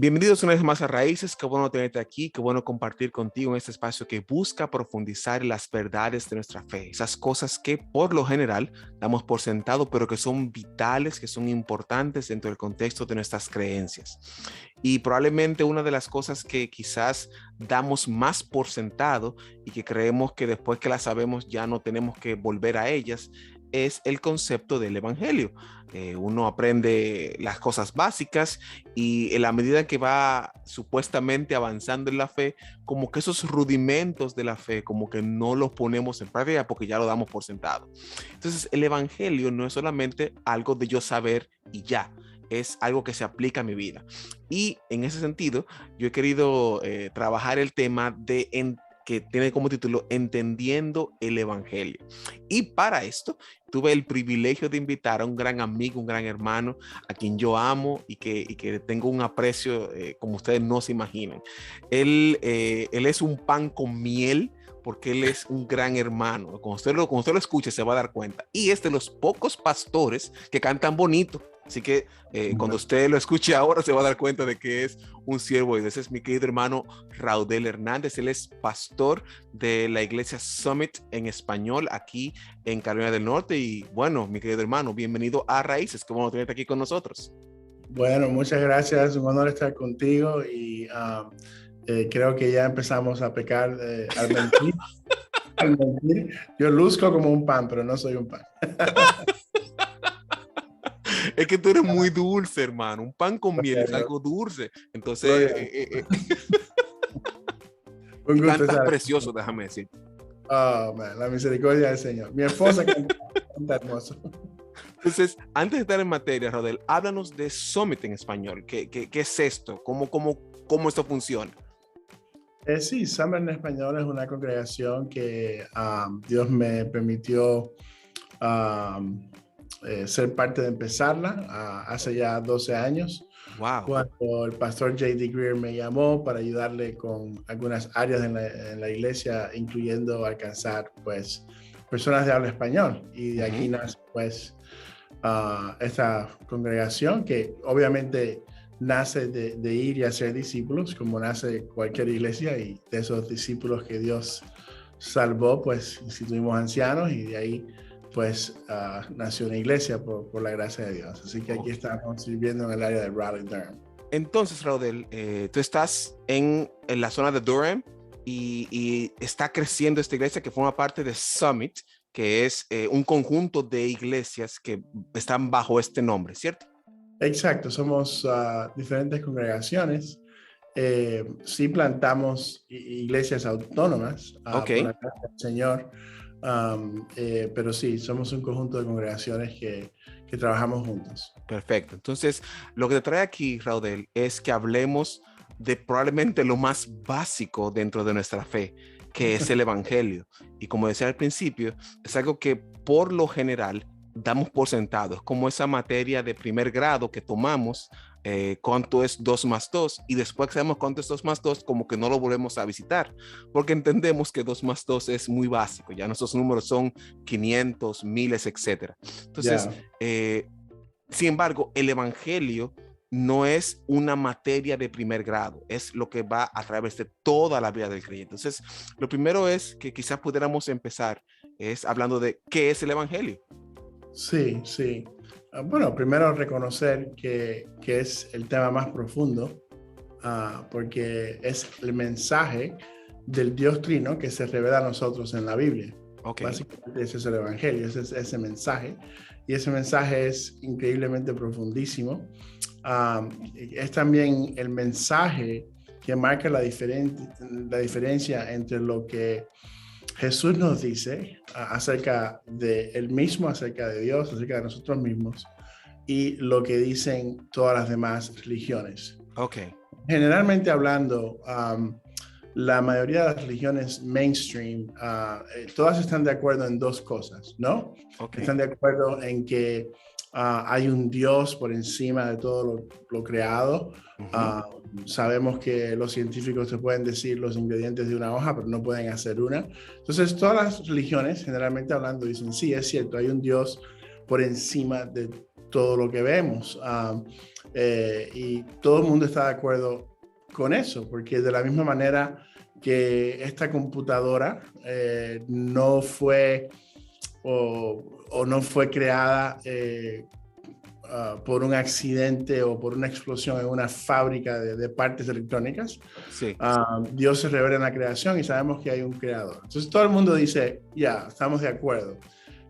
Bienvenidos una vez más a Raíces, qué bueno tenerte aquí, qué bueno compartir contigo en este espacio que busca profundizar en las verdades de nuestra fe, esas cosas que por lo general damos por sentado, pero que son vitales, que son importantes dentro del contexto de nuestras creencias. Y probablemente una de las cosas que quizás damos más por sentado y que creemos que después que las sabemos ya no tenemos que volver a ellas, es el concepto del evangelio. Uno aprende las cosas básicas y en la medida que va supuestamente avanzando en la fe, como que esos rudimentos de la fe, como que no los ponemos en práctica porque ya lo damos por sentado. Entonces, el evangelio no es solamente algo de yo saber y ya, es algo que se aplica a mi vida. Y en ese sentido, yo he querido trabajar el tema que tiene como título Entendiendo el Evangelio. Y para esto tuve el privilegio de invitar a un gran amigo, un gran hermano, a quien yo amo y que tengo un aprecio como ustedes no se imaginan. Él es un pan con miel porque él es un gran hermano. Cuando usted lo escuche se va a dar cuenta. Y es de los pocos pastores que cantan bonito. Así que cuando usted lo escuche ahora se va a dar cuenta de que es un siervo de Dios. Ese es mi querido hermano Raudel Hernández. Él es pastor de la iglesia Summit en español aquí en Carolina del Norte. Y bueno, mi querido hermano, bienvenido a Raíces. Qué bueno tenerte aquí con nosotros. Bueno, muchas gracias. Es un honor estar contigo y creo que ya empezamos a pecar al mentir. Al mentir. Yo luzco como un pan, pero no soy un pan. Es que tú eres muy dulce, hermano. Un pan con miel es algo dulce. Entonces, un y gusto cantas estar precioso, déjame decir. Oh, man, la misericordia del Señor. Mi esposa canta hermoso. Entonces, antes de estar en materia, Rodel, háblanos de Summit en español. ¿Qué es esto? ¿Cómo esto funciona? Sí, Summit en español es una congregación que Dios me permitió ser parte de empezarla hace ya 12 años. Wow. Cuando el pastor J.D. Greer me llamó para ayudarle con algunas áreas en la iglesia, incluyendo alcanzar pues personas de habla español. Y de aquí nace pues esta congregación que obviamente nace de ir y hacer discípulos, como nace cualquier iglesia, y de esos discípulos que Dios salvó, pues instituimos ancianos y de ahí pues nació una iglesia por la gracia de Dios. Así que aquí estamos viviendo en el área de Raleigh-Durham. Entonces, Raudel, tú estás en la zona de Durham y está creciendo esta iglesia que forma parte de Summit, que es un conjunto de iglesias que están bajo este nombre, ¿cierto? Exacto, somos diferentes congregaciones. Sí plantamos iglesias autónomas por la gracia del Señor, pero sí, somos un conjunto de congregaciones que trabajamos juntos. Perfecto. Entonces, lo que te trae aquí, Raudel, es que hablemos de probablemente lo más básico dentro de nuestra fe, que es el evangelio. Y como decía al principio, es algo que por lo general damos por sentado. Es como esa materia de primer grado que tomamos, cuánto es 2 más 2, y después que sabemos cuánto es 2 más 2, como que no lo volvemos a visitar, porque entendemos que 2 más 2 es muy básico. Ya nuestros números son 500, miles, etc. Entonces, sin embargo, el evangelio no es una materia de primer grado, es lo que va a través de toda la vida del creyente. Entonces, lo primero es que quizás pudiéramos empezar es hablando de qué es el evangelio. Sí, sí. Bueno, primero reconocer que es el tema más profundo, porque es el mensaje del Dios Trino que se revela a nosotros en la Biblia. Básicamente ese es el evangelio, ese es ese mensaje. Y ese mensaje es increíblemente profundísimo. Es también el mensaje que marca la diferencia entre lo que Jesús nos dice acerca de Él mismo, acerca de Dios, acerca de nosotros mismos, y lo que dicen todas las demás religiones. Generalmente hablando, la mayoría de las religiones mainstream, todas están de acuerdo en dos cosas, ¿no? Están de acuerdo en que Hay un Dios por encima de todo lo creado. Sabemos que los científicos te pueden decir los ingredientes de una hoja, pero no pueden hacer una. Entonces, todas las religiones, generalmente hablando, dicen, sí, es cierto, hay un Dios por encima de todo lo que vemos. Y todo el mundo está de acuerdo con eso, porque de la misma manera que esta computadora no fue o no fue creada por un accidente o por una explosión en una fábrica de partes electrónicas. Sí. Dios se revela en la creación y sabemos que hay un creador. Entonces todo el mundo dice, ya, estamos de acuerdo.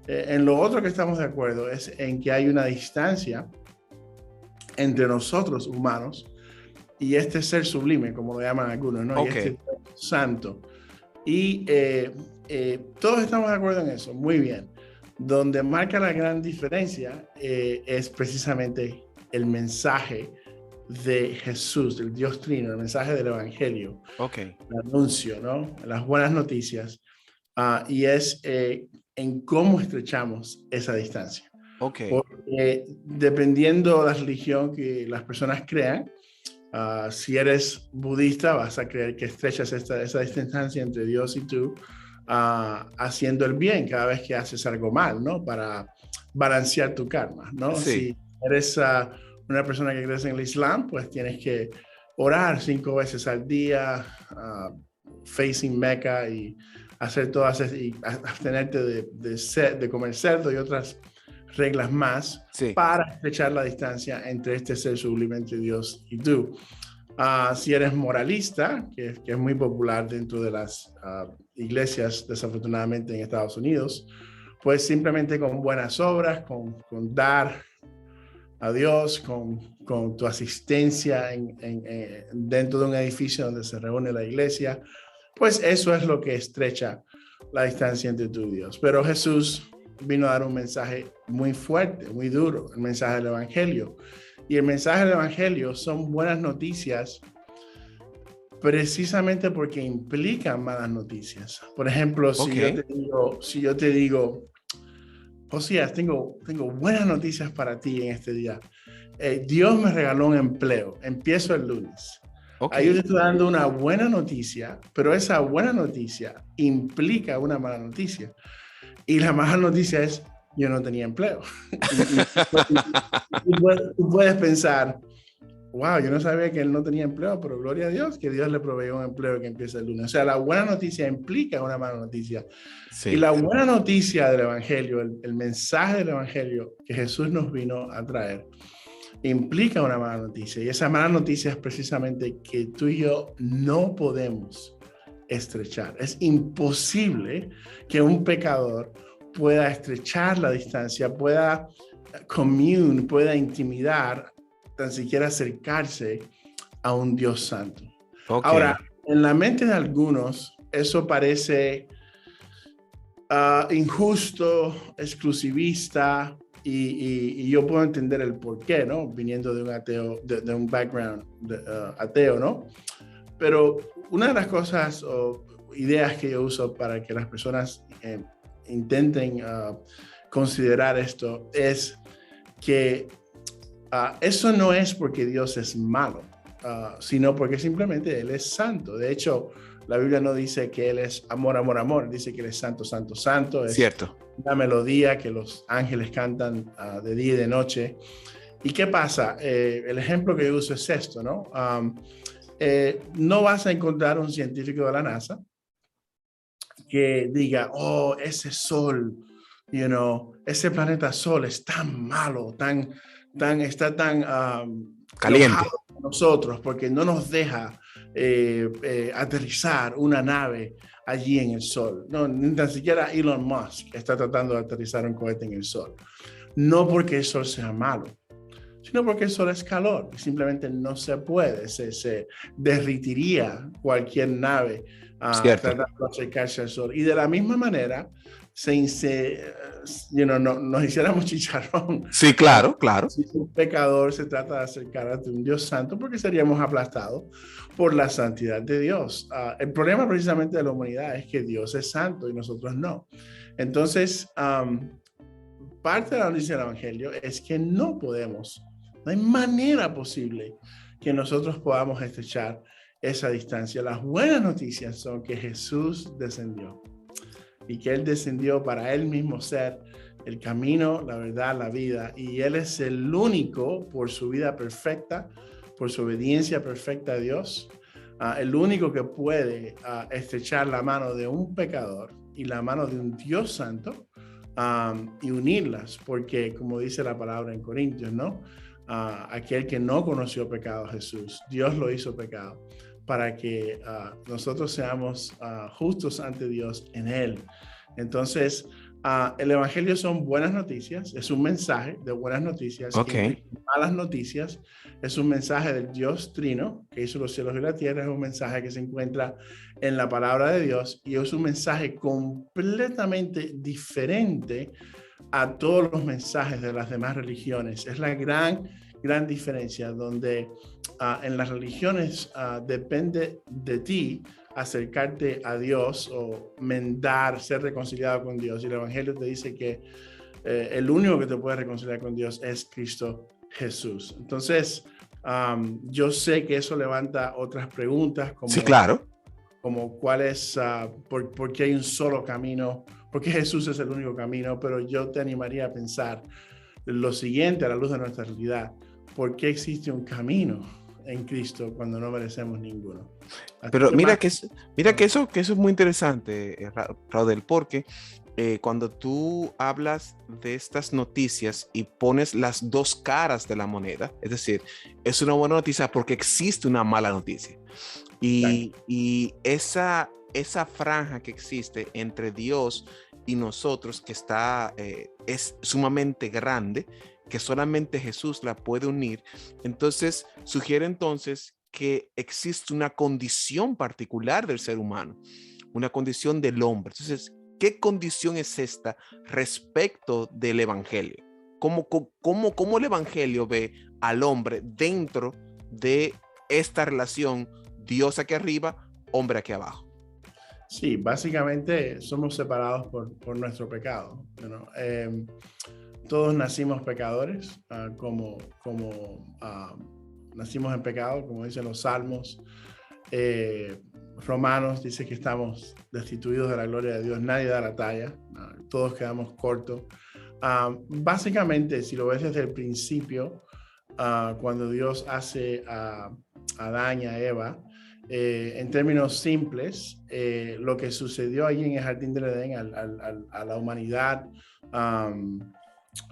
En lo otro que estamos de acuerdo es en que hay una distancia entre nosotros humanos y este ser sublime, como lo llaman algunos, ¿no? Okay. Y este santo. Y todos estamos de acuerdo en eso, muy bien. Donde marca la gran diferencia es precisamente el mensaje de Jesús, del Dios Trino, el mensaje del Evangelio, Okay. el anuncio, ¿no? Las buenas noticias, y es en cómo estrechamos esa distancia. Okay. Porque dependiendo de la religión que las personas crean, si eres budista, vas a creer que estrechas esa distancia entre Dios y tú, haciendo el bien cada vez que haces algo mal, ¿no? Para balancear tu karma, ¿no? Sí. Si eres una persona que crees en el Islam, pues tienes que orar 5 veces al día, facing Mecca y hacer todas y abstenerte de comer cerdo y otras reglas más, Sí. para estrechar la distancia entre este ser sublime, entre Dios y tú. Si eres moralista, que es muy popular dentro de las iglesias, desafortunadamente en Estados Unidos, pues simplemente con buenas obras, con dar a Dios, con tu asistencia dentro de un edificio donde se reúne la iglesia, pues eso es lo que estrecha la distancia entre tú y Dios. Pero Jesús vino a dar un mensaje muy fuerte, muy duro, el mensaje del Evangelio. Y el mensaje del Evangelio son buenas noticias precisamente porque implican malas noticias. Por ejemplo, si yo te digo, Josías, tengo buenas noticias para ti en este día. Dios me regaló un empleo, empiezo el lunes. Okay. Ahí yo te estoy dando una buena noticia, pero esa buena noticia implica una mala noticia. Y la mala noticia es, yo no tenía empleo. Tú puedes pensar, wow, yo no sabía que él no tenía empleo, pero gloria a Dios que Dios le proveyó un empleo que empieza el lunes. O sea, la buena noticia implica una mala noticia. Sí. Y la buena noticia del Evangelio, el mensaje del Evangelio que Jesús nos vino a traer, implica una mala noticia. Y esa mala noticia es precisamente que tú y yo no podemos estrechar. Es imposible que un pecador pueda estrechar la distancia, pueda pueda intimidar, tan siquiera acercarse a un Dios santo. Okay. Ahora, en la mente de algunos, eso parece injusto, exclusivista, y yo puedo entender el por qué, ¿no? Viniendo de un ateo, de un background ateo, ¿no? Pero una de las cosas o ideas que yo uso para que las personas intenten considerar esto es que eso no es porque Dios es malo, sino porque simplemente Él es santo. De hecho, la Biblia no dice que Él es amor, amor, amor. Dice que Él es santo, santo, santo. Es cierto. una melodía que los ángeles cantan de día y de noche. ¿Y qué pasa? El ejemplo que yo uso es esto, ¿no? No vas a encontrar un científico de la NASA que diga, oh, ese sol, ese planeta Sol es tan malo, está tan caliente enojado con nosotros porque no nos deja aterrizar una nave allí en el Sol. No, ni tan siquiera Elon Musk está tratando de aterrizar un cohete en el Sol. No porque el Sol sea malo, sino porque el Sol es calor. Simplemente no se puede, se derritiría cualquier nave tratando de acercarse al Sol. Y de la misma manera, nos hiciéramos chicharrón. Sí, claro, claro. Si un pecador se trata de acercar a un Dios santo, porque seríamos aplastados por la santidad de Dios. El problema precisamente de la humanidad es que Dios es santo y nosotros no. Entonces, parte de la noticia del Evangelio es que no hay manera posible que nosotros podamos estrechar esa distancia. Las buenas noticias son que Jesús descendió y que Él descendió para Él mismo ser el camino, la verdad, la vida. Y Él es el único, por su vida perfecta, por su obediencia perfecta a Dios, el único que puede estrechar la mano de un pecador y la mano de un Dios santo y unirlas, porque como dice la palabra en Corintios, ¿no? Aquel que no conoció pecado, Jesús, Dios lo hizo pecado para que nosotros seamos justos ante Dios en Él. Entonces, el Evangelio son buenas noticias, es un mensaje de buenas noticias, que implica malas noticias, es un mensaje del Dios Trino, que hizo los cielos y la tierra, es un mensaje que se encuentra en la palabra de Dios y es un mensaje completamente diferente a todos los mensajes de las demás religiones. Es la gran diferencia, donde en las religiones depende de ti acercarte a Dios o mendar, ser reconciliado con Dios. Y el Evangelio te dice que el único que te puede reconciliar con Dios es Cristo Jesús. Entonces, yo sé que eso levanta otras preguntas como, sí, claro, como cuál es, por qué hay un solo camino, por qué Jesús es el único camino, pero yo te animaría a pensar lo siguiente a la luz de nuestra realidad: ¿por qué existe un camino en Cristo cuando no merecemos ninguno? Así pero que mira más, que eso es muy interesante, Raudel, porque cuando tú hablas de estas noticias y pones las dos caras de la moneda, es decir, es una buena noticia porque existe una mala noticia. Y esa franja que existe entre Dios y nosotros, que es sumamente grande, que solamente Jesús la puede unir, entonces sugiere entonces que existe una condición particular del ser humano, una condición del hombre. Entonces, ¿qué condición es esta respecto del Evangelio? ¿Cómo el Evangelio ve al hombre dentro de esta relación, Dios aquí arriba, hombre aquí abajo? sí, básicamente somos separados por nuestro pecado, ¿no? Todos nacimos pecadores, nacimos en pecado, como dicen los Salmos. Romanos dice que estamos destituidos de la gloria de Dios, nadie da la talla, todos quedamos cortos. Básicamente, si lo ves desde el principio, cuando Dios hace a Adán y a Eva, en términos simples, lo que sucedió allí en el Jardín del Edén a la humanidad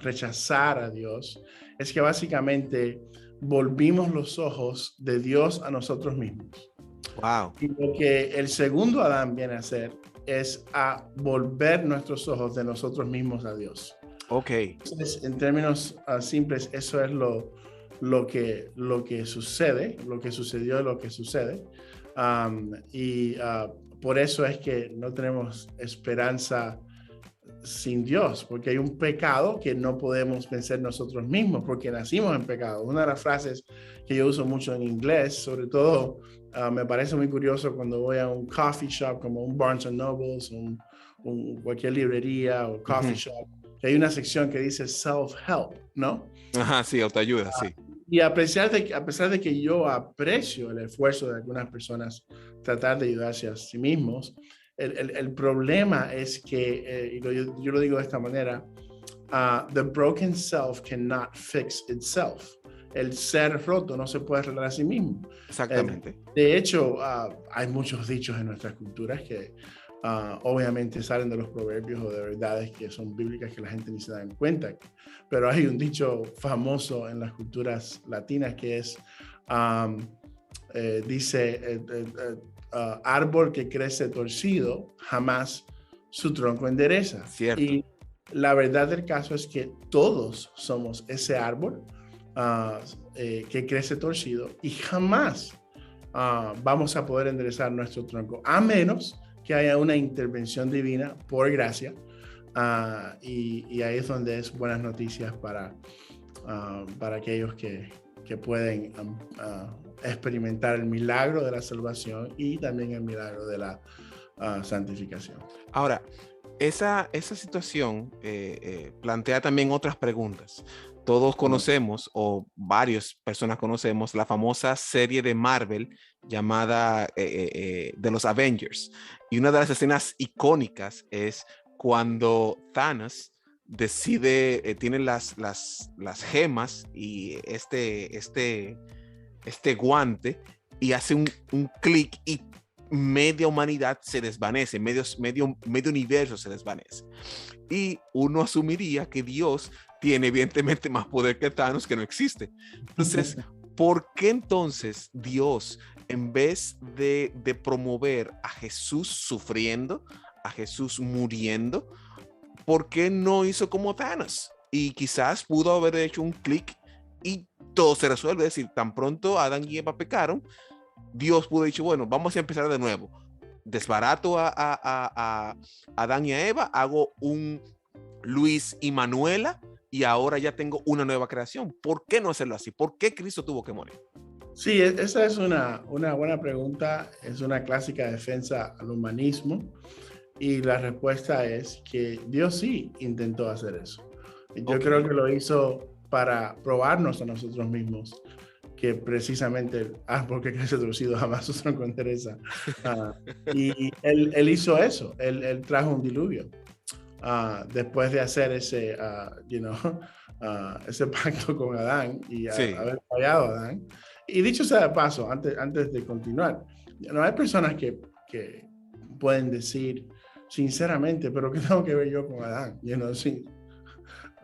rechazar a Dios, es que básicamente volvimos los ojos de Dios a nosotros mismos. Wow. Y lo que el segundo Adán viene a hacer es a volver nuestros ojos de nosotros mismos a Dios. Ok. Entonces, en términos simples, eso es lo que sucede, lo que sucedió y lo que sucede. Por eso es que no tenemos esperanza sin Dios, porque hay un pecado que no podemos vencer nosotros mismos, porque nacimos en pecado. Una de las frases que yo uso mucho en inglés, sobre todo, me parece muy curioso cuando voy a un coffee shop como un Barnes and Noble, cualquier librería o coffee shop, que hay una sección que dice self-help, ¿no? Ajá, sí, autoayuda, sí. Y a pesar de que yo aprecio el esfuerzo de algunas personas tratar de ayudarse a sí mismos, el problema es que, yo lo digo de esta manera, the broken self cannot fix itself. El ser roto no se puede arreglar a sí mismo. Exactamente. De hecho, hay muchos dichos en nuestras culturas que obviamente salen de los proverbios o de verdades que son bíblicas que la gente ni se da cuenta. Pero hay un dicho famoso en las culturas latinas que es, dice, árbol que crece torcido, jamás su tronco endereza. Cierto. Y la verdad del caso es que todos somos ese árbol que crece torcido y jamás vamos a poder enderezar nuestro tronco, a menos que haya una intervención divina por gracia. Y ahí es donde es buenas noticias para aquellos que pueden experimentar el milagro de la salvación y también el milagro de la santificación. Ahora, esa situación plantea también otras preguntas. Todos conocemos, o varias personas conocemos, la famosa serie de Marvel llamada de los Avengers. Y una de las escenas icónicas es cuando Thanos decide, tiene las gemas y este guante y hace un clic y media humanidad se desvanece, medio universo se desvanece. Y uno asumiría que Dios tiene evidentemente más poder que Thanos, que no existe. Entonces, ¿por qué entonces Dios, en vez de promover a Jesús sufriendo, a Jesús muriendo, por qué no hizo como Thanos? Y quizás pudo haber hecho un clic y todo se resuelve. Es decir, tan pronto Adán y Eva pecaron, Dios pudo haber dicho, bueno, vamos a empezar de nuevo. Desbarato a Adán y a Eva, hago un Luis y Manuela y ahora ya tengo una nueva creación. ¿Por qué no hacerlo así? ¿Por qué Cristo tuvo que morir? Sí, esa es una buena pregunta, es una clásica defensa al humanismo y la respuesta es que Dios sí intentó hacer eso. Yo creo que lo hizo para probarnos a nosotros mismos que precisamente, porque crece torcido jamás su tronco endereza. Y él hizo eso, él trajo un diluvio. Después de hacer ese, ese pacto con Adán y Sí. haber fallado a Adán. Y dicho sea de paso, antes de continuar, no hay personas que pueden decir sinceramente, pero ¿qué tengo que ver yo con Adán? Sí,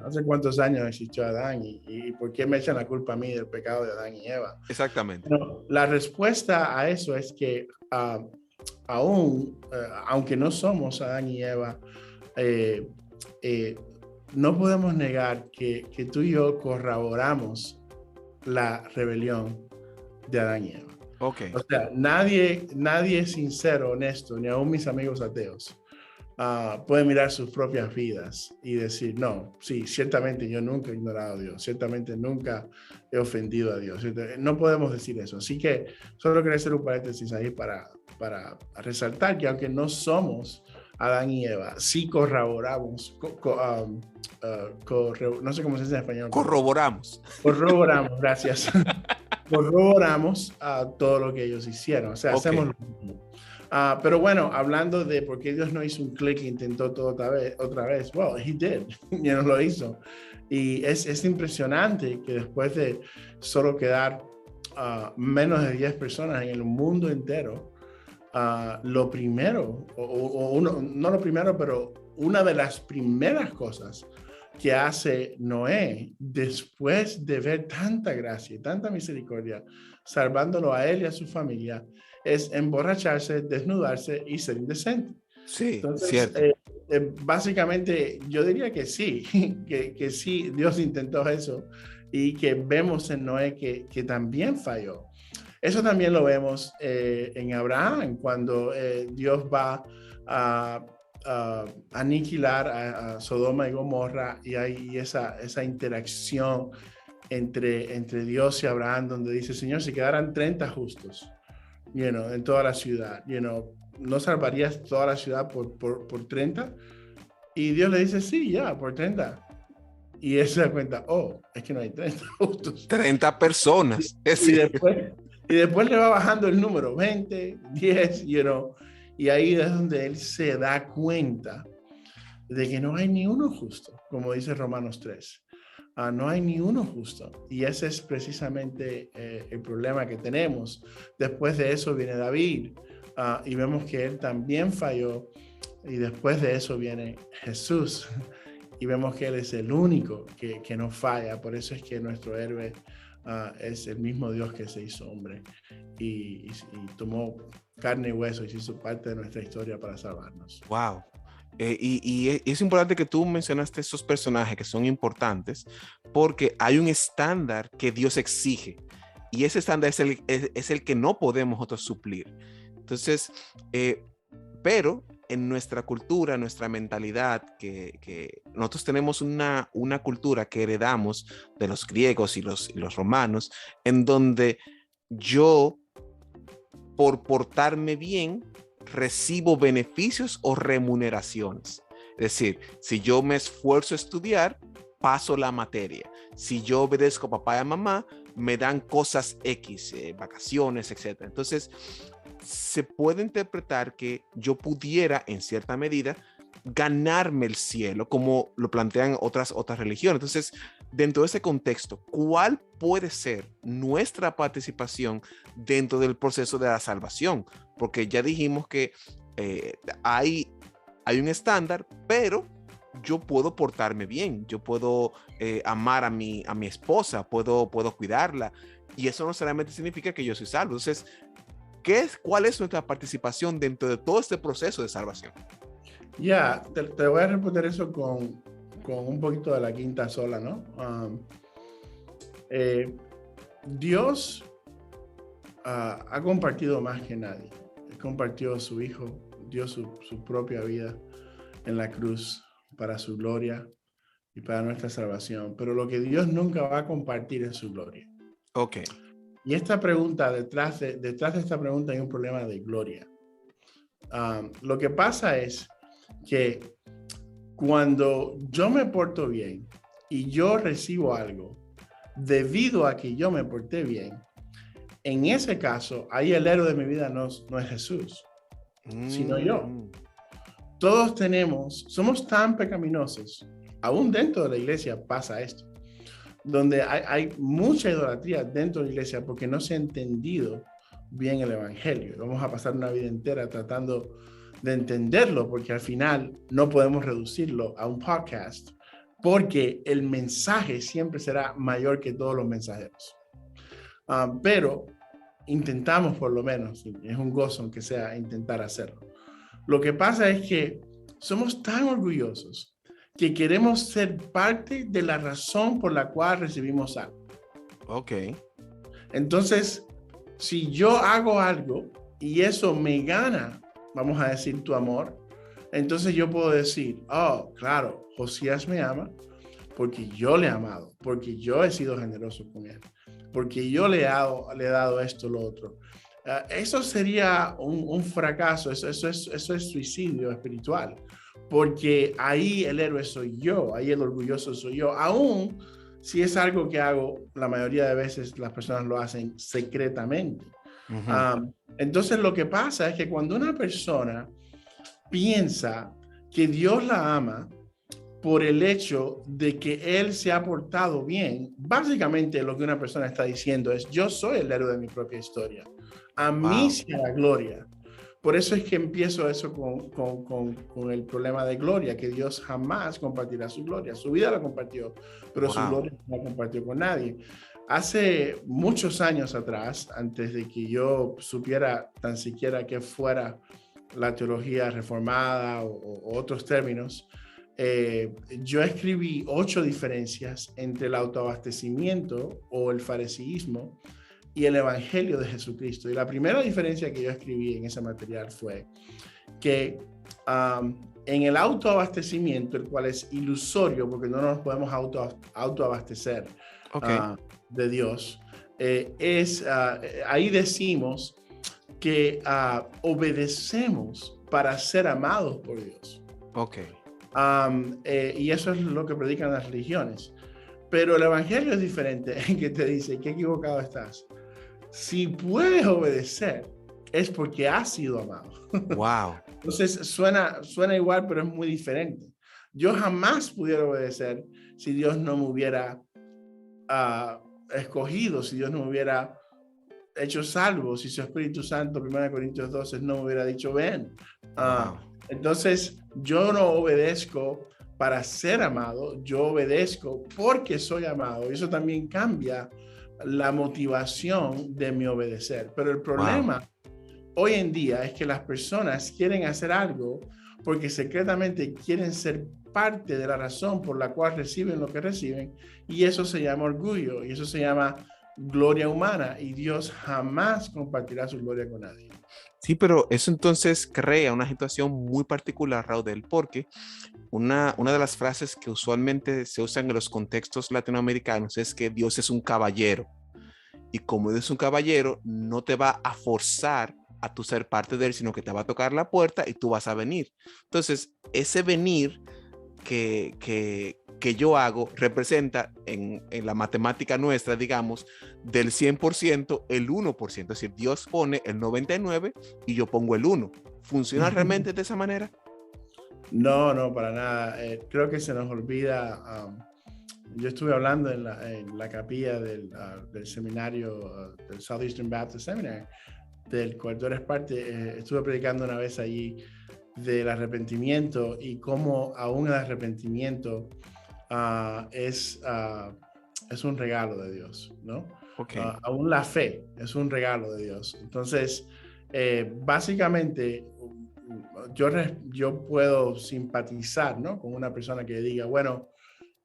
hace cuántos años existió Adán y por qué me echan la culpa a mí del pecado de Adán y Eva. Exactamente. Pero la respuesta a eso es que aún, aunque no somos Adán y Eva, no podemos negar que tú y yo corroboramos la rebelión de Adán y Eva. Okay. O sea, nadie sincero, honesto, ni aún mis amigos ateos, puede mirar sus propias vidas y decir, no, sí, ciertamente yo nunca he ignorado a Dios, ciertamente nunca he ofendido a Dios. No podemos decir eso. Así que solo quería hacer un paréntesis ahí para resaltar que aunque no somos Adán y Eva, sí corroboramos, no sé cómo se dice en español. Corroboramos, gracias. Corroboramos todo lo que ellos hicieron, o sea, hacemos lo mismo. Pero bueno, hablando de por qué Dios no hizo un clic e intentó todo otra vez, well, he did, ya no lo hizo. Y es impresionante que después de solo quedar menos de 10 personas en el mundo entero, lo primero, no lo primero, pero una de las primeras cosas que hace Noé después de ver tanta gracia y tanta misericordia, salvándolo a él y a su familia, es emborracharse, desnudarse y ser indecente. Sí, entonces, cierto. Básicamente, yo diría que sí, que sí, Dios intentó eso y que vemos en Noé que también falló. Eso también lo vemos en Abraham, cuando Dios va a aniquilar a Sodoma y Gomorra y hay esa interacción entre Dios y Abraham, donde dice, Señor, si quedaran 30 justos, en toda la ciudad, ¿no salvarías toda la ciudad por 30? Y Dios le dice, sí, ya, por 30. Y él se da cuenta, es que no hay 30 justos. 30 personas. Y después le va bajando el número, 20, 10, y ahí es donde él se da cuenta de que no hay ni uno justo, como dice Romanos 3. No hay ni uno justo. Y ese es precisamente el problema que tenemos. Después de eso viene David y vemos que él también falló. Y después de eso viene Jesús y vemos que él es el único que no falla. Por eso es que nuestro héroe es el mismo Dios que se hizo hombre y tomó carne y hueso y se hizo parte de nuestra historia para salvarnos. Wow. Y es importante que tú mencionaste esos personajes que son importantes porque hay un estándar que Dios exige y ese estándar es el que no podemos nosotros suplir. Entonces, pero en nuestra cultura, nuestra mentalidad, que nosotros tenemos una cultura que heredamos de los griegos y los romanos, en donde yo, por portarme bien, recibo beneficios o remuneraciones. Es decir, si yo me esfuerzo a estudiar, paso la materia. Si yo obedezco a papá y a mamá, me dan cosas X, vacaciones, etcétera. Entonces, se puede interpretar que yo pudiera, en cierta medida, ganarme el cielo, como lo plantean otras religiones. Entonces, dentro de ese contexto, ¿cuál puede ser nuestra participación dentro del proceso de la salvación? Porque ya dijimos que hay un estándar, pero yo puedo portarme bien, yo puedo amar a mi esposa, puedo cuidarla, y eso no necesariamente significa que yo soy salvo. Entonces, ¿cuál es nuestra participación dentro de todo este proceso de salvación? Ya, te voy a responder eso con un poquito de la quinta sola, ¿no? Dios ha compartido más que nadie. Él compartió a su Hijo, dio su propia vida en la cruz para su gloria y para nuestra salvación. Pero lo que Dios nunca va a compartir es su gloria. Ok. Y esta pregunta, detrás de esta pregunta hay un problema de gloria. Lo que pasa es que cuando yo me porto bien y yo recibo algo debido a que yo me porté bien, en ese caso, ahí el héroe de mi vida no es Jesús, sino yo. Todos somos tan pecaminosos, aún dentro de la iglesia pasa esto, donde hay mucha idolatría dentro de la iglesia porque no se ha entendido bien el evangelio. Vamos a pasar una vida entera tratando de entenderlo, porque al final no podemos reducirlo a un podcast, porque el mensaje siempre será mayor que todos los mensajeros. Pero intentamos, por lo menos, es un gozo aunque sea intentar hacerlo. Lo que pasa es que somos tan orgullosos que queremos ser parte de la razón por la cual recibimos algo. Ok. Entonces, si yo hago algo y eso me gana, vamos a decir, tu amor, entonces yo puedo decir, oh, claro, Josías me ama porque yo le he amado, porque yo he sido generoso con él, porque yo le he dado esto, lo otro. Eso sería un fracaso, eso es suicidio espiritual, porque ahí el héroe soy yo, ahí el orgulloso soy yo, aún si es algo que hago, la mayoría de veces las personas lo hacen secretamente. Entonces lo que pasa es que cuando una persona piensa que Dios la ama por el hecho de que él se ha portado bien, básicamente lo que una persona está diciendo es, yo soy el héroe de mi propia historia, a mí sea la gloria. Por eso es que empiezo eso con el problema de gloria, que Dios jamás compartirá su gloria. Su vida la compartió, pero su gloria no la compartió con nadie. Hace muchos años atrás, antes de que yo supiera tan siquiera qué fuera la teología reformada o otros términos, yo escribí 8 diferencias entre el autoabastecimiento o el fariseísmo y el evangelio de Jesucristo. Y la primera diferencia que yo escribí en ese material fue que en el autoabastecimiento, el cual es ilusorio porque no nos podemos autoabastecer de Dios, ahí decimos que obedecemos para ser amados por Dios. Ok. Y eso es lo que predican las religiones. Pero el evangelio es diferente, en que te dice, qué equivocado estás. Si puedes obedecer, es porque has sido amado. Wow. Entonces suena igual, pero es muy diferente. Yo jamás pudiera obedecer si Dios no me hubiera escogido, si Dios no me hubiera hecho salvo, si su Espíritu Santo, 1 Corintios 12, no me hubiera dicho ven. Entonces yo no obedezco para ser amado, yo obedezco porque soy amado. Y eso también cambia la motivación de mi obedecer. Pero el problema hoy en día es que las personas quieren hacer algo porque secretamente quieren ser parte de la razón por la cual reciben lo que reciben, y eso se llama orgullo, y eso se llama gloria humana, y Dios jamás compartirá su gloria con nadie. Sí, pero eso entonces crea una situación muy particular, Raudel, porque una de las frases que usualmente se usan en los contextos latinoamericanos es que Dios es un caballero. Y como Dios es un caballero, no te va a forzar a tu ser parte de él, sino que te va a tocar la puerta y tú vas a venir. Entonces, ese venir que yo hago representa en la matemática nuestra, digamos, del 100%, el 1%. Es decir, Dios pone el 99 y yo pongo el 1. ¿Funciona realmente de esa manera? No, no, para nada. Creo que se nos olvida. Yo estuve hablando en la capilla del seminario del Southeastern Baptist Seminary, del cual tú eres parte. Estuve predicando una vez allí del arrepentimiento y cómo aún el arrepentimiento es un regalo de Dios, ¿no? Okay. Aún la fe es un regalo de Dios. Entonces, básicamente, yo puedo simpatizar, ¿no?, con una persona que diga, bueno,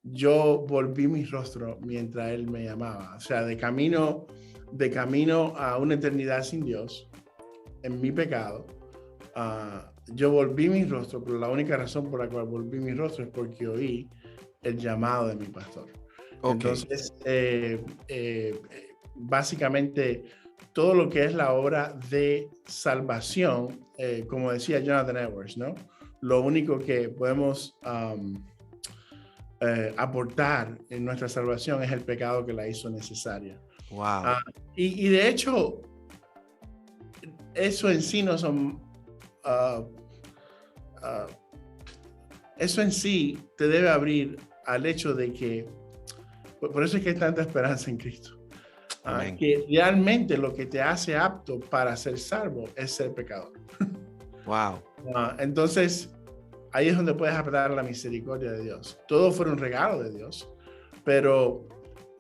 yo volví mi rostro mientras Él me llamaba. O sea, de camino a una eternidad sin Dios, en mi pecado, yo volví mi rostro, pero la única razón por la cual volví mi rostro es porque oí el llamado de mi pastor. Okay. Entonces, básicamente, todo lo que es la obra de salvación, como decía Jonathan Edwards, ¿no? Lo único que podemos aportar en nuestra salvación es el pecado que la hizo necesaria. Wow. Y de hecho, eso en sí no son... eso en sí te debe abrir al hecho de que, por eso es que hay tanta esperanza en Cristo. Que realmente lo que te hace apto para ser salvo es ser pecador. Wow. Entonces, ahí es donde puedes apelar la misericordia de Dios. Todo fue un regalo de Dios, pero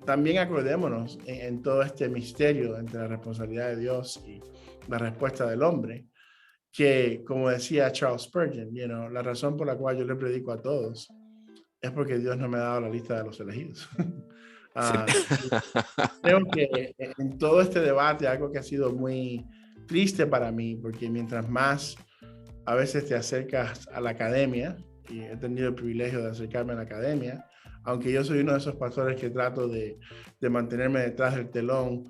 también acordémonos en todo este misterio entre la responsabilidad de Dios y la respuesta del hombre, que, como decía Charles Spurgeon, la razón por la cual yo le predico a todos es porque Dios no me ha dado la lista de los elegidos. Sí. Creo que en todo este debate, algo que ha sido muy triste para mí, porque mientras más a veces te acercas a la academia, y he tenido el privilegio de acercarme a la academia, aunque yo soy uno de esos pastores que trato de mantenerme detrás del telón,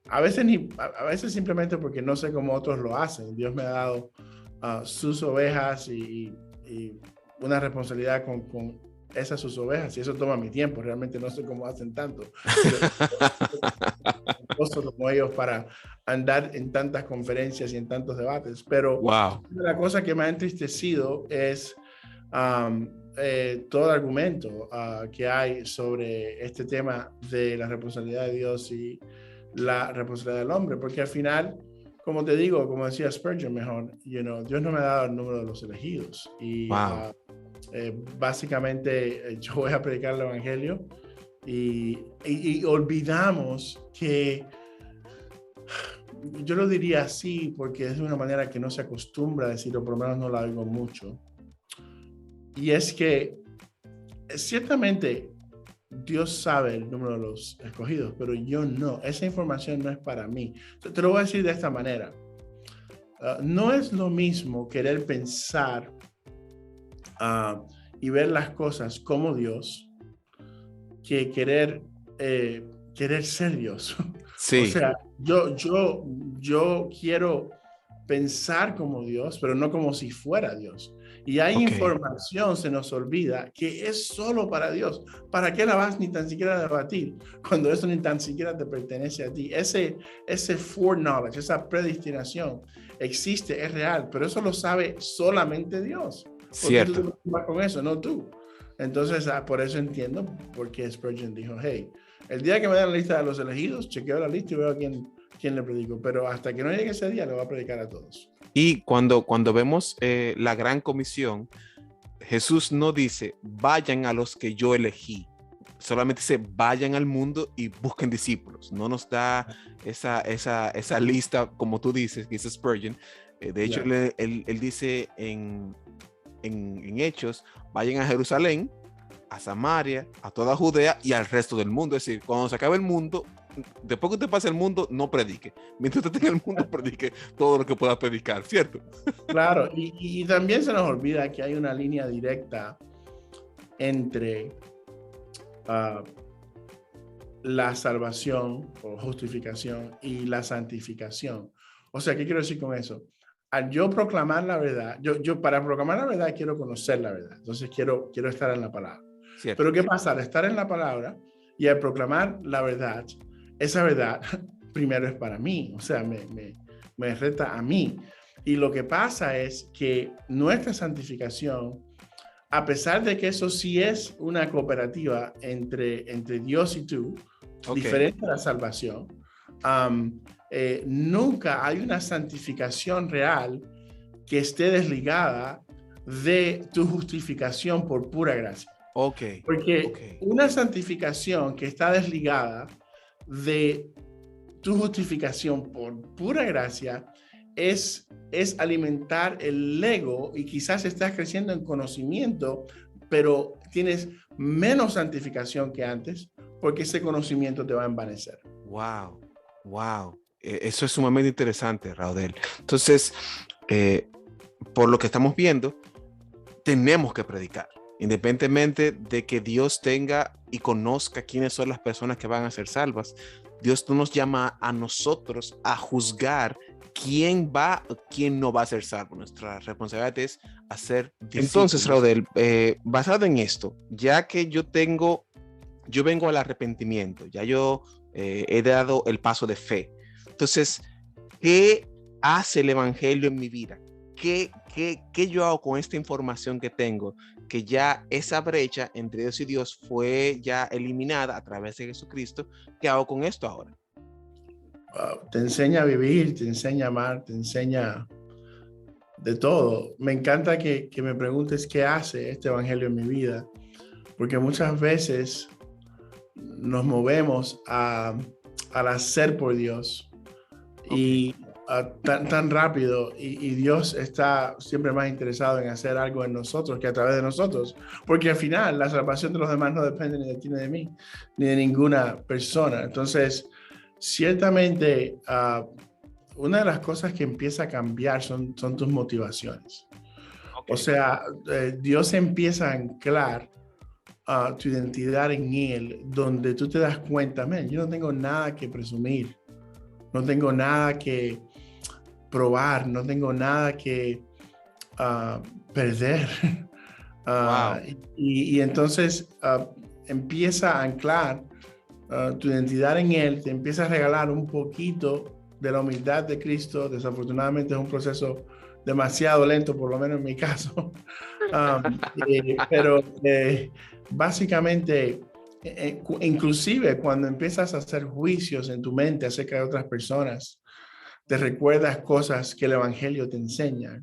a veces simplemente porque no sé cómo otros lo hacen. Dios me ha dado sus ovejas y una responsabilidad con esas sus ovejas, y eso toma mi tiempo. Realmente no sé cómo hacen tanto, pero como ellos para andar en tantas conferencias y en tantos debates. Pero wow. La cosa que me ha entristecido es todo el argumento que hay sobre este tema de la responsabilidad de Dios y la responsabilidad del hombre, porque al final, como te digo, como decía Spurgeon mejor, Dios no me ha dado el número de los elegidos, y wow. Básicamente yo voy a predicar el evangelio y olvidamos que, yo lo diría así porque es de una manera que no se acostumbra a decir, o por lo menos no la oigo mucho, y es que ciertamente Dios sabe el número de los escogidos, pero yo no. Esa información no es para mí. Te lo voy a decir de esta manera. No es lo mismo querer pensar y ver las cosas como Dios que querer ser Dios. Sí. O sea, yo quiero pensar como Dios, pero no como si fuera Dios. Y hay información, se nos olvida, que es solo para Dios. ¿Para qué la vas ni tan siquiera a debatir cuando eso ni tan siquiera te pertenece a ti? Ese foreknowledge, esa predestinación existe, es real, pero eso lo sabe solamente Dios. Cierto. Porque tú vas con eso, no tú. Entonces, por eso entiendo por qué Spurgeon dijo, hey, el día que me den la lista de los elegidos, chequeo la lista y veo a quién le predico, pero hasta que no llegue ese día le voy a predicar a todos. Y cuando vemos la gran comisión, Jesús no dice, vayan a los que yo elegí, solamente dice, vayan al mundo y busquen discípulos. No nos da esa lista, como tú dices, que dice Spurgeon. De hecho, él dice en Hechos, vayan a Jerusalén, a Samaria, a toda Judea y al resto del mundo. Es decir, cuando se acabe el mundo, después que usted pase el mundo, no predique. Mientras usted tenga el mundo, predique todo lo que pueda predicar, ¿cierto? Claro, y también se nos olvida que hay una línea directa entre la salvación o justificación y la santificación. O sea, ¿qué quiero decir con eso? Al yo proclamar la verdad, yo para proclamar la verdad quiero conocer la verdad. Entonces quiero estar en la palabra. Cierto. Pero ¿qué pasa? Al estar en la palabra y al proclamar la verdad, esa verdad primero es para mí, o sea, me reta a mí. Y lo que pasa es que nuestra santificación, a pesar de que eso sí es una cooperativa entre Dios y tú, diferente a la salvación, nunca hay una santificación real que esté desligada de tu justificación por pura gracia. Porque una santificación que está desligada de tu justificación por pura gracia es alimentar el ego, y quizás estás creciendo en conocimiento, pero tienes menos santificación que antes porque ese conocimiento te va a envanecer. Wow. Eso es sumamente interesante, Raudel. Entonces, por lo que estamos viendo, tenemos que predicar, independientemente de que Dios tenga y conozca quiénes son las personas que van a ser salvas. Dios no nos llama a nosotros a juzgar quién va o quién no va a ser salvo. Nuestra responsabilidad es hacer discípulos. Entonces, Raudel, basado en esto, ya que yo vengo al arrepentimiento, ya yo he dado el paso de fe. Entonces, ¿qué hace el evangelio en mi vida? ¿Qué yo hago con esta información que tengo? Que ya esa brecha entre Dios y Dios fue ya eliminada a través de Jesucristo. ¿Qué hago con esto ahora? Te enseña a vivir, te enseña a amar, te enseña de todo. Me encanta que me preguntes qué hace este evangelio en mi vida, porque muchas veces nos movemos al hacer por Dios y tan rápido, y Dios está siempre más interesado en hacer algo en nosotros que a través de nosotros, porque al final la salvación de los demás no depende ni de ti ni de mí, ni de ninguna persona. Entonces, ciertamente, una de las cosas que empieza a cambiar son tus motivaciones. O sea, Dios empieza a anclar tu identidad en Él, donde tú te das cuenta, yo no tengo nada que presumir, no tengo nada que probar, no tengo nada que perder. Y entonces empieza a anclar tu identidad en Él, te empieza a regalar un poquito de la humildad de Cristo. Desafortunadamente es un proceso demasiado lento, por lo menos en mi caso. Pero básicamente, inclusive cuando empiezas a hacer juicios en tu mente acerca de otras personas, te recuerdas cosas que el evangelio te enseña.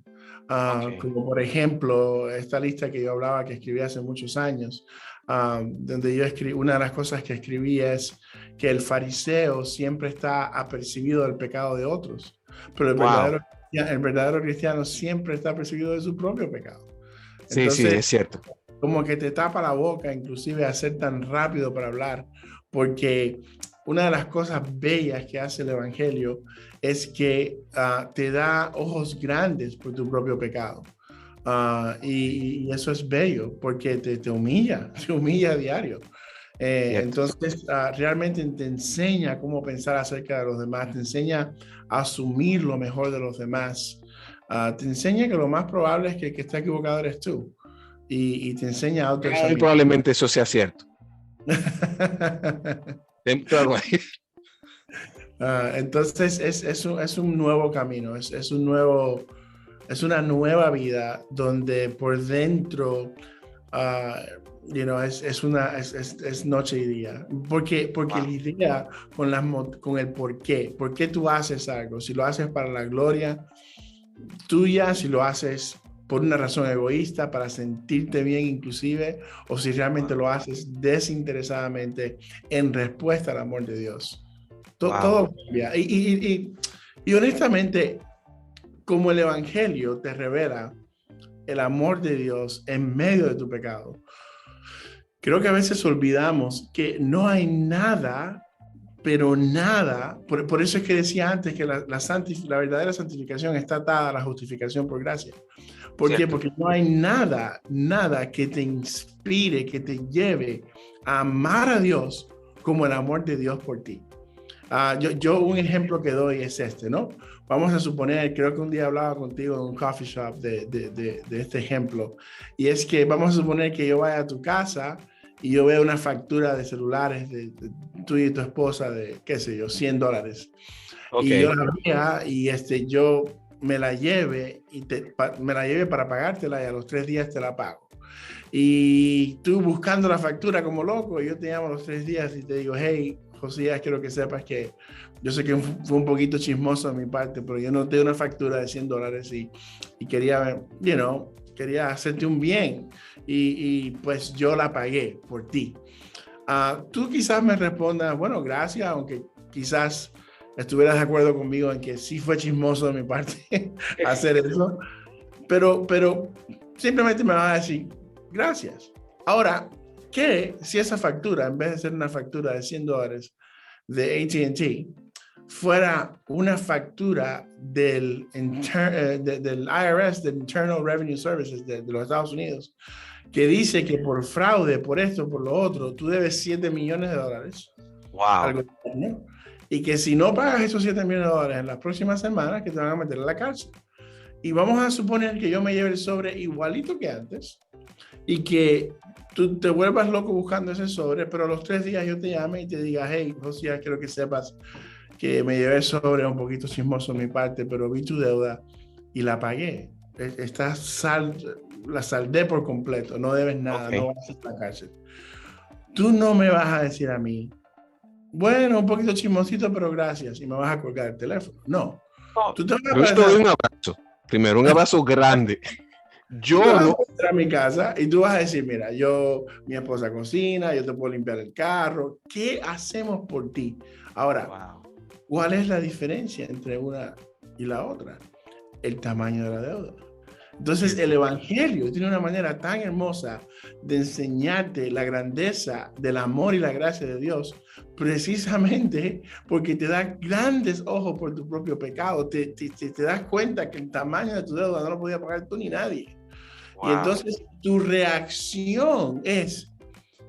Como por ejemplo, esta lista que yo hablaba, que escribí hace muchos años, donde yo escribí, una de las cosas que escribí es que el fariseo siempre está apercibido del pecado de otros, pero el verdadero cristiano siempre está apercibido de su propio pecado. Entonces, sí, es cierto. Como que te tapa la boca, inclusive a ser tan rápido para hablar, porque una de las cosas bellas que hace el evangelio es que te da ojos grandes por tu propio pecado. Y eso es bello porque te humilla a diario. Entonces, realmente te enseña cómo pensar acerca de los demás, te enseña a asumir lo mejor de los demás, te enseña que lo más probable es que el que está equivocado eres tú, y te enseña a autoexaminar. Probablemente eso sea cierto. Entonces es un nuevo camino, es una nueva vida donde por dentro es noche y día, porque la idea con el por qué tú haces algo, si lo haces para la gloria tuya, si lo haces por una razón egoísta, para sentirte bien inclusive, o si realmente lo haces desinteresadamente en respuesta al amor de Dios. Todo cambia. Y honestamente, como el evangelio te revela el amor de Dios en medio de tu pecado, creo que a veces olvidamos que no hay nada, pero nada, por eso es que decía antes que la verdadera santificación está atada a la justificación por gracia. ¿Por qué? Porque no hay nada que te inspire, que te lleve a amar a Dios como el amor de Dios por ti. Yo un ejemplo que doy es este, ¿no? Vamos a suponer, creo que un día hablaba contigo en un coffee shop de este ejemplo, y es que vamos a suponer que yo vaya a tu casa y yo veo una factura de celulares de tú y tu esposa de, qué sé yo, $100. Ok. Y yo la vea y yo me la lleve me la lleve para pagártela y a los 3 días te la pago. Y tú buscando la factura como loco, yo te llamo a los 3 días y te digo, hey, Josías, quiero que sepas que yo sé que fue un poquito chismoso de mi parte, pero yo no te doy una factura de $100 y quería, quería hacerte un bien y pues yo la pagué por ti. Tú quizás me respondas, bueno, gracias, aunque quizás estuvieras de acuerdo conmigo en que sí fue chismoso de mi parte hacer eso, pero simplemente me vas a decir, gracias. Ahora, ¿qué si esa factura, en vez de ser una factura de $100 de AT&T, fuera una factura del IRS, del Internal Revenue Services de los Estados Unidos, que dice que por fraude, por esto, por lo otro, tú debes $7 millones al Wow. gobierno, y que si no pagas esos $7 millones en las próximas semanas, que te van a meter en la cárcel? Y vamos a suponer que yo me lleve el sobre igualito que antes y que tú te vuelvas loco buscando ese sobre, pero a los 3 días yo te llame y te diga, hey, José, quiero que sepas que me llevé el sobre un poquito chismoso de mi parte, pero vi tu deuda y la pagué. La saldé por completo, no debes nada, no Ok. vas a la cárcel. Tú no me vas a decir a mí, bueno, un poquito chismosito, pero gracias, y me vas a colgar el teléfono. No, No, tú te vas a yo te doy pasar. un abrazo. Primero, un abrazo grande. Tú te Yo vas a no. entrar a mi casa y tú vas a decir, mira, mi esposa cocina, yo te puedo limpiar el carro. ¿Qué hacemos por ti? Ahora, Wow. ¿cuál es la diferencia entre una y la otra? El tamaño de la deuda. Entonces, el Evangelio tiene una manera tan hermosa de enseñarte la grandeza del amor y la gracia de Dios, precisamente porque te da grandes ojos por tu propio pecado. Te das cuenta que el tamaño de tu deuda no lo podía pagar tú ni nadie. Y Wow. entonces tu reacción es,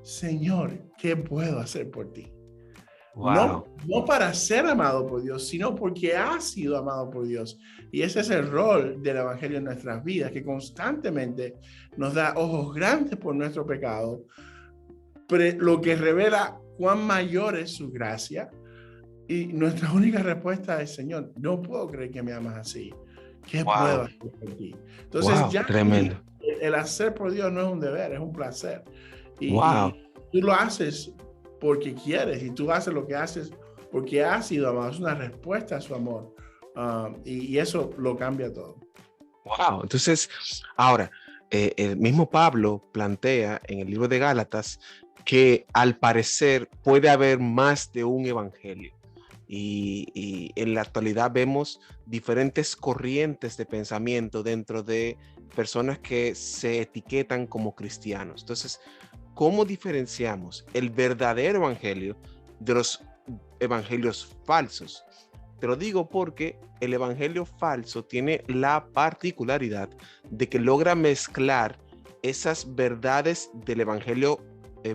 Señor, ¿qué puedo hacer por ti? Wow. No para ser amado por Dios, sino porque has sido amado por Dios. Y ese es el rol del Evangelio en nuestras vidas, que constantemente nos da ojos grandes por nuestro pecado, lo que revela cuán mayor es su gracia. Y nuestra única respuesta es, Señor, no puedo creer que me amas así. ¿Qué puedo Wow. hacer por ti? Entonces, Wow. ya Tremendo. el hacer por Dios no es un deber, es un placer. Y Wow. tú lo haces porque quieres y tú haces lo que haces porque has sido amado. Es una respuesta a su amor. Y eso lo cambia todo. Wow. Entonces, ahora, el mismo Pablo plantea en el libro de Gálatas que al parecer puede haber más de un evangelio. Y en la actualidad vemos diferentes corrientes de pensamiento dentro de personas que se etiquetan como cristianos. Entonces, ¿cómo diferenciamos el verdadero evangelio de los evangelios falsos? Te lo digo porque el evangelio falso tiene la particularidad de que logra mezclar esas verdades del evangelio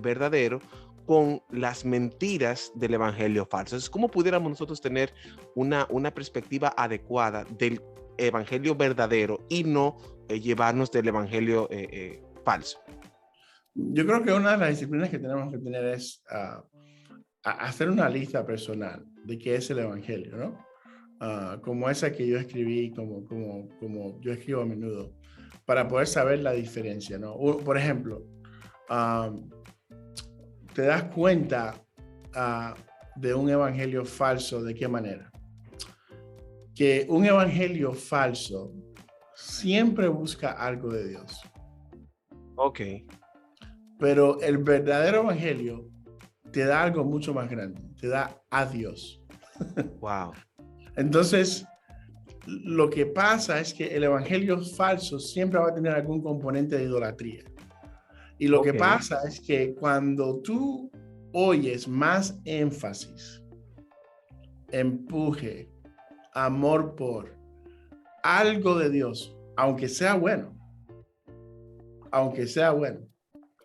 verdadero con las mentiras del evangelio falso. Entonces, ¿cómo pudiéramos nosotros tener una perspectiva adecuada del evangelio verdadero y no llevarnos del evangelio falso? Yo creo que una de las disciplinas que tenemos que tener es hacer una lista personal de qué es el Evangelio, ¿no? Como esa que yo escribí, como yo escribo a menudo, para poder saber la diferencia, ¿no? Por ejemplo, te das cuenta de un evangelio falso, ¿de qué manera? Que un evangelio falso siempre busca algo de Dios. Ok. Pero el verdadero evangelio te da algo mucho más grande, te da a Dios. Wow. Entonces, lo que pasa es que el evangelio falso siempre va a tener algún componente de idolatría. Y lo que Ok. pasa es que cuando tú oyes más énfasis, empuje, amor por algo de Dios, aunque sea bueno,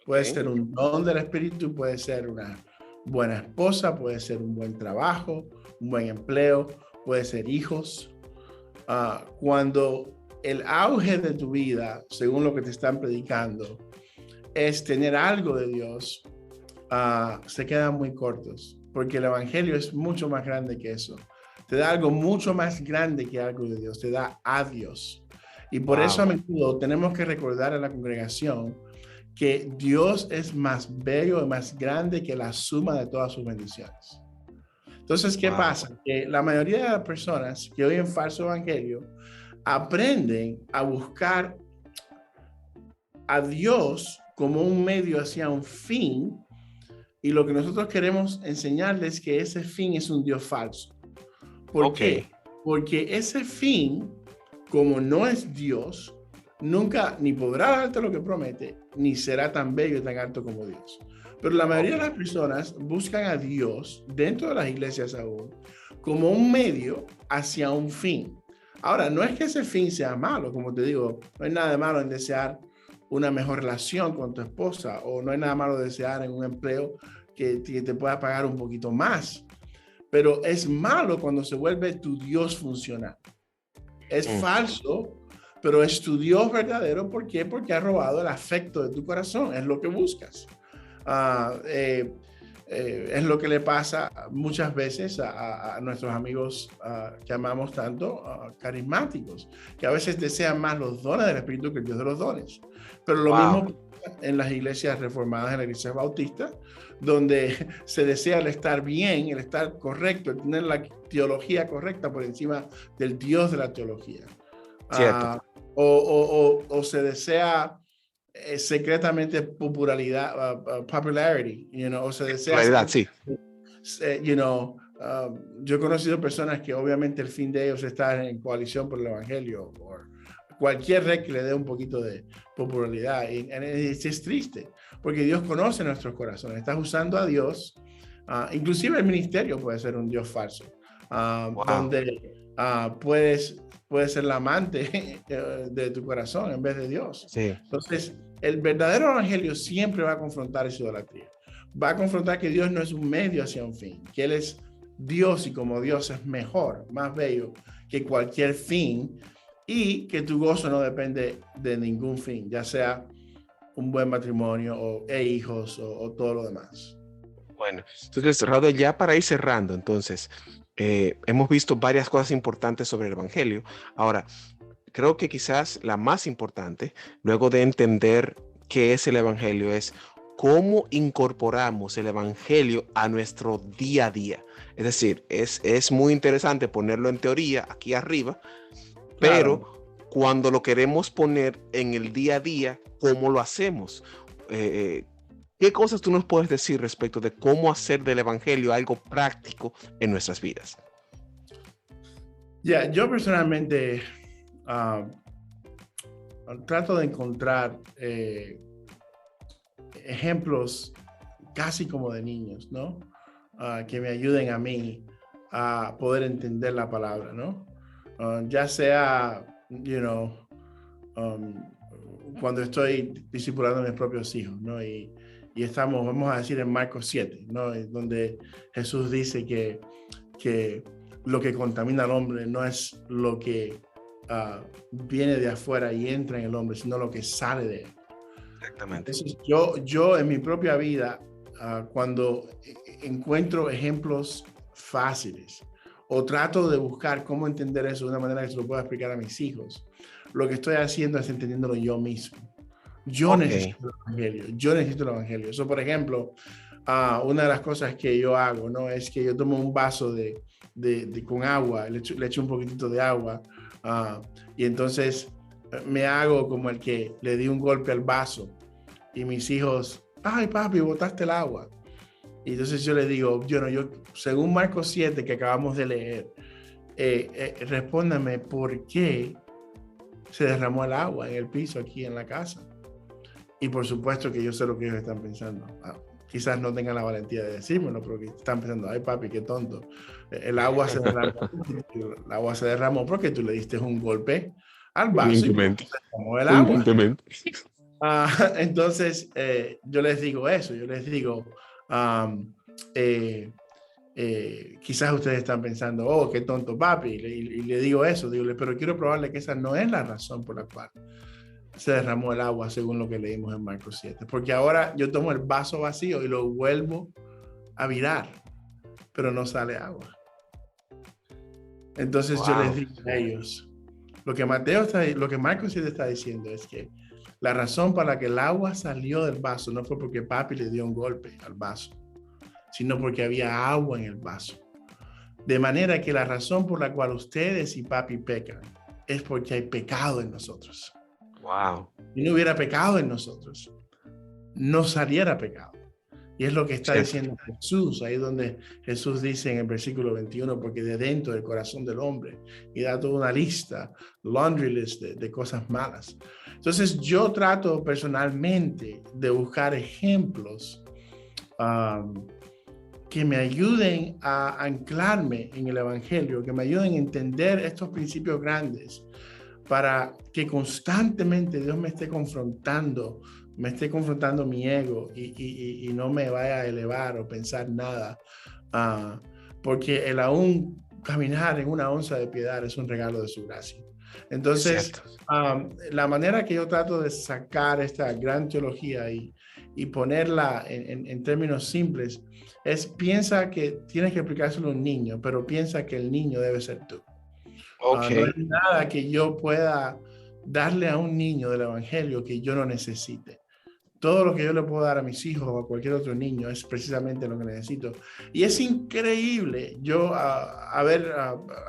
puede Ok. ser un don del Espíritu, puede ser una buena esposa, puede ser un buen trabajo, un buen empleo, puede ser hijos. Cuando el auge de tu vida, según lo que te están predicando, es tener algo de Dios, se quedan muy cortos, porque el evangelio es mucho más grande que eso. Te da algo mucho más grande que algo de Dios, te da a Dios. Y por eso a Wow. menudo tenemos que recordar a la congregación que Dios es más bello y más grande que la suma de todas sus bendiciones. Entonces, ¿qué Wow. pasa? Que la mayoría de las personas que oyen falso evangelio aprenden a buscar a Dios como un medio hacia un fin, y lo que nosotros queremos enseñarles es que ese fin es un Dios falso. ¿Por Ok. qué? Porque ese fin, como no es Dios, nunca ni podrá darte lo que promete, ni será tan bello y tan alto como Dios. Pero la mayoría Ok. de las personas buscan a Dios, dentro de las iglesias aún, como un medio hacia un fin. Ahora, no es que ese fin sea malo, como te digo, no hay nada de malo en desear una mejor relación con tu esposa, o no hay nada malo de desear en un empleo que te pueda pagar un poquito más. Pero es malo cuando se vuelve tu Dios funcional. Es Mm. falso, pero es tu Dios verdadero. ¿Por qué? Porque ha robado el afecto de tu corazón. Es lo que buscas. Uh, eh, es lo que le pasa muchas veces a nuestros amigos que amamos tanto, carismáticos, que a veces desean más los dones del Espíritu que el Dios de los dones. Pero lo Wow. mismo en las iglesias reformadas, en las iglesias bautistas, donde se desea el estar bien, el estar correcto, el tener la teología correcta por encima del Dios de la teología. Cierto. O se desea secretamente popularidad, popularity, o se desea Claridad, sí. yo he conocido personas que obviamente el fin de ellos está en coalición por el evangelio, o cualquier red que le dé un poquito de popularidad, y es triste, porque Dios conoce nuestros corazones. Estás usando a Dios, inclusive el ministerio puede ser un Dios falso, Wow. donde puedes ser la amante de tu corazón en vez de Dios. Sí. Entonces, el verdadero evangelio siempre va a confrontar esa idolatría. Va a confrontar que Dios no es un medio hacia un fin, que Él es Dios, y como Dios es mejor, más bello que cualquier fin, y que tu gozo no depende de ningún fin, ya sea un buen matrimonio e hijos o todo lo demás. Bueno, entonces, Rado, ya para ir cerrando, entonces, hemos visto varias cosas importantes sobre el Evangelio. Ahora, creo que quizás la más importante, luego de entender qué es el Evangelio, es cómo incorporamos el Evangelio a nuestro día a día. Es decir, es muy interesante ponerlo en teoría aquí arriba, Claro. pero cuando lo queremos poner en el día a día, ¿cómo lo hacemos? ¿Qué cosas tú nos puedes decir respecto de cómo hacer del Evangelio algo práctico en nuestras vidas? Yo personalmente uh, trato de encontrar ejemplos casi como de niños, ¿no? Que me ayuden a mí a poder entender la palabra, ¿no? Ya sea, um, cuando estoy discipulando a mis propios hijos, ¿no? Y estamos, vamos a decir, en Marcos 7, ¿no? Donde Jesús dice que lo que contamina al hombre no es lo que viene de afuera y entra en el hombre, sino lo que sale de él. Exactamente. Entonces, yo en mi propia vida, cuando encuentro ejemplos fáciles o trato de buscar cómo entender eso de una manera que se lo pueda explicar a mis hijos, lo que estoy haciendo es entendiéndolo yo mismo. Yo Ok. necesito el evangelio, yo necesito el evangelio. Eso, por ejemplo, una de las cosas que yo hago, ¿no? Es que yo tomo un vaso con agua, le echo un poquitito de agua, y entonces me hago como el que le di un golpe al vaso, y mis hijos, ay papi, botaste el agua. Y entonces yo les digo, yo según Marcos 7 que acabamos de leer, respóndame por qué se derramó el agua en el piso aquí en la casa. Y por supuesto que yo sé lo que ellos están pensando. Quizás no tengan la valentía de decírmelo, pero que están pensando, ay papi, qué tonto. El agua se derramó, el agua se derramó porque tú le diste un golpe al vaso y por eso Evidentemente. se derramó el agua. Evidentemente. Entonces, yo les digo eso, yo les digo, Quizás ustedes están pensando, oh, qué tonto papi, y le digo eso, digo, pero quiero probarle que esa no es la razón por la cual se derramó el agua según lo que leímos en Marcos 7, porque ahora yo tomo el vaso vacío y lo vuelvo a virar, pero no sale agua. Entonces yo les digo a ellos, lo que Marcos 7 está diciendo es que la razón para la que el agua salió del vaso no fue porque papi le dio un golpe al vaso, sino porque había agua en el vaso. De manera que la razón por la cual ustedes y papi pecan es porque hay pecado en nosotros. Wow. Si no hubiera pecado en nosotros, no saliera pecado. Y es lo que está diciendo Jesús, ahí donde Jesús dice en el versículo 21, porque de dentro del corazón del hombre, y da toda una lista, laundry list de cosas malas. Entonces yo trato personalmente de buscar ejemplos que me ayuden a anclarme en el Evangelio, que me ayuden a entender estos principios grandes, para que constantemente Dios me esté confrontando mi ego y no me vaya a elevar o pensar nada, porque el aún caminar en una onza de piedad es un regalo de su gracia. Entonces, la manera que yo trato de sacar esta gran teología y ponerla en términos simples es: piensa que tienes que explicárselo a un niño, pero piensa que el niño debe ser tú. Okay. No hay nada que yo pueda darle a un niño del Evangelio que yo no necesite. Todo lo que yo le puedo dar a mis hijos o a cualquier otro niño es precisamente lo que necesito. Y es increíble. Yo,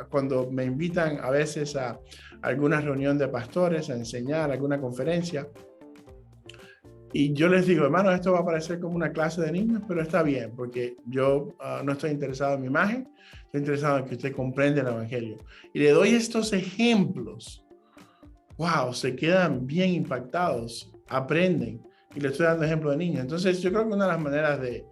cuando me invitan a veces a alguna reunión de pastores, a enseñar alguna conferencia, y yo les digo, hermano, esto va a parecer como una clase de niños, pero está bien, porque yo no estoy interesado en mi imagen, estoy interesado en que usted comprenda el Evangelio. Y le doy estos ejemplos. Wow, se quedan bien impactados, aprenden. Y le estoy dando ejemplo de niños. Entonces, yo creo que una de las maneras de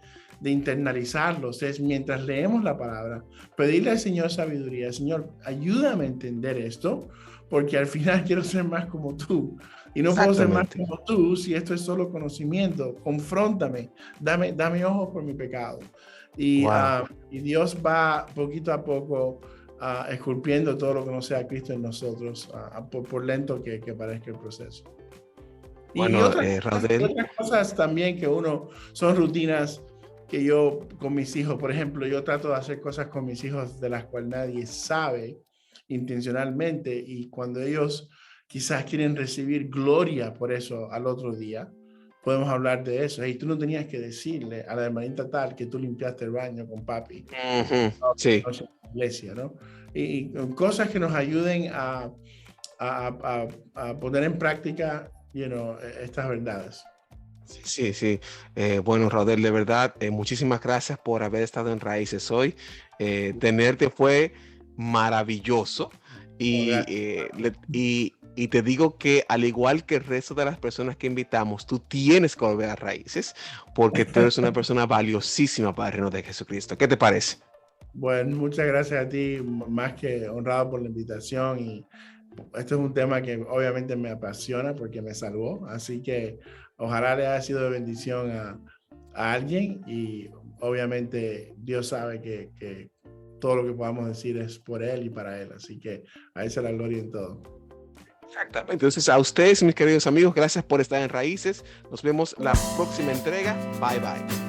internalizarlos es, mientras leemos la palabra, pedirle al Señor sabiduría. Señor, ayúdame a entender esto, porque al final quiero ser más como tú. Y no puedo ser más como tú si esto es solo conocimiento. Confróntame, dame ojos por mi pecado. Y Dios va poquito a poco esculpiendo todo lo que no sea Cristo en nosotros, por lento que parezca el proceso. Bueno, y otras cosas también que son rutinas que yo con mis hijos, por ejemplo, yo trato de hacer cosas con mis hijos de las cuales nadie sabe intencionalmente, y cuando ellos quizás quieren recibir gloria por eso al otro día, podemos hablar de eso. Y tú no tenías que decirle a la hermanita tal que tú limpiaste el baño con papi. Sí. En la iglesia, ¿no? Y cosas que nos ayuden a poner en práctica, estas verdades. Sí. Bueno, Raudel, de verdad, muchísimas gracias por haber estado en Raíces hoy. Tenerte fue maravilloso. Y te digo que, al igual que el resto de las personas que invitamos, tú tienes que volver a Raíces, porque tú eres una persona valiosísima para el reino de Jesucristo. ¿Qué te parece? Bueno, muchas gracias a ti, más que honrado por la invitación. Y este es un tema que obviamente me apasiona porque me salvó, así que ojalá le haya sido de bendición a alguien, y obviamente Dios sabe que todo lo que podamos decir es por Él y para Él, así que a Él sea la gloria en todo. Exactamente. Entonces, a ustedes, mis queridos amigos, gracias por estar en Raíces. Nos vemos la próxima entrega. Bye, bye.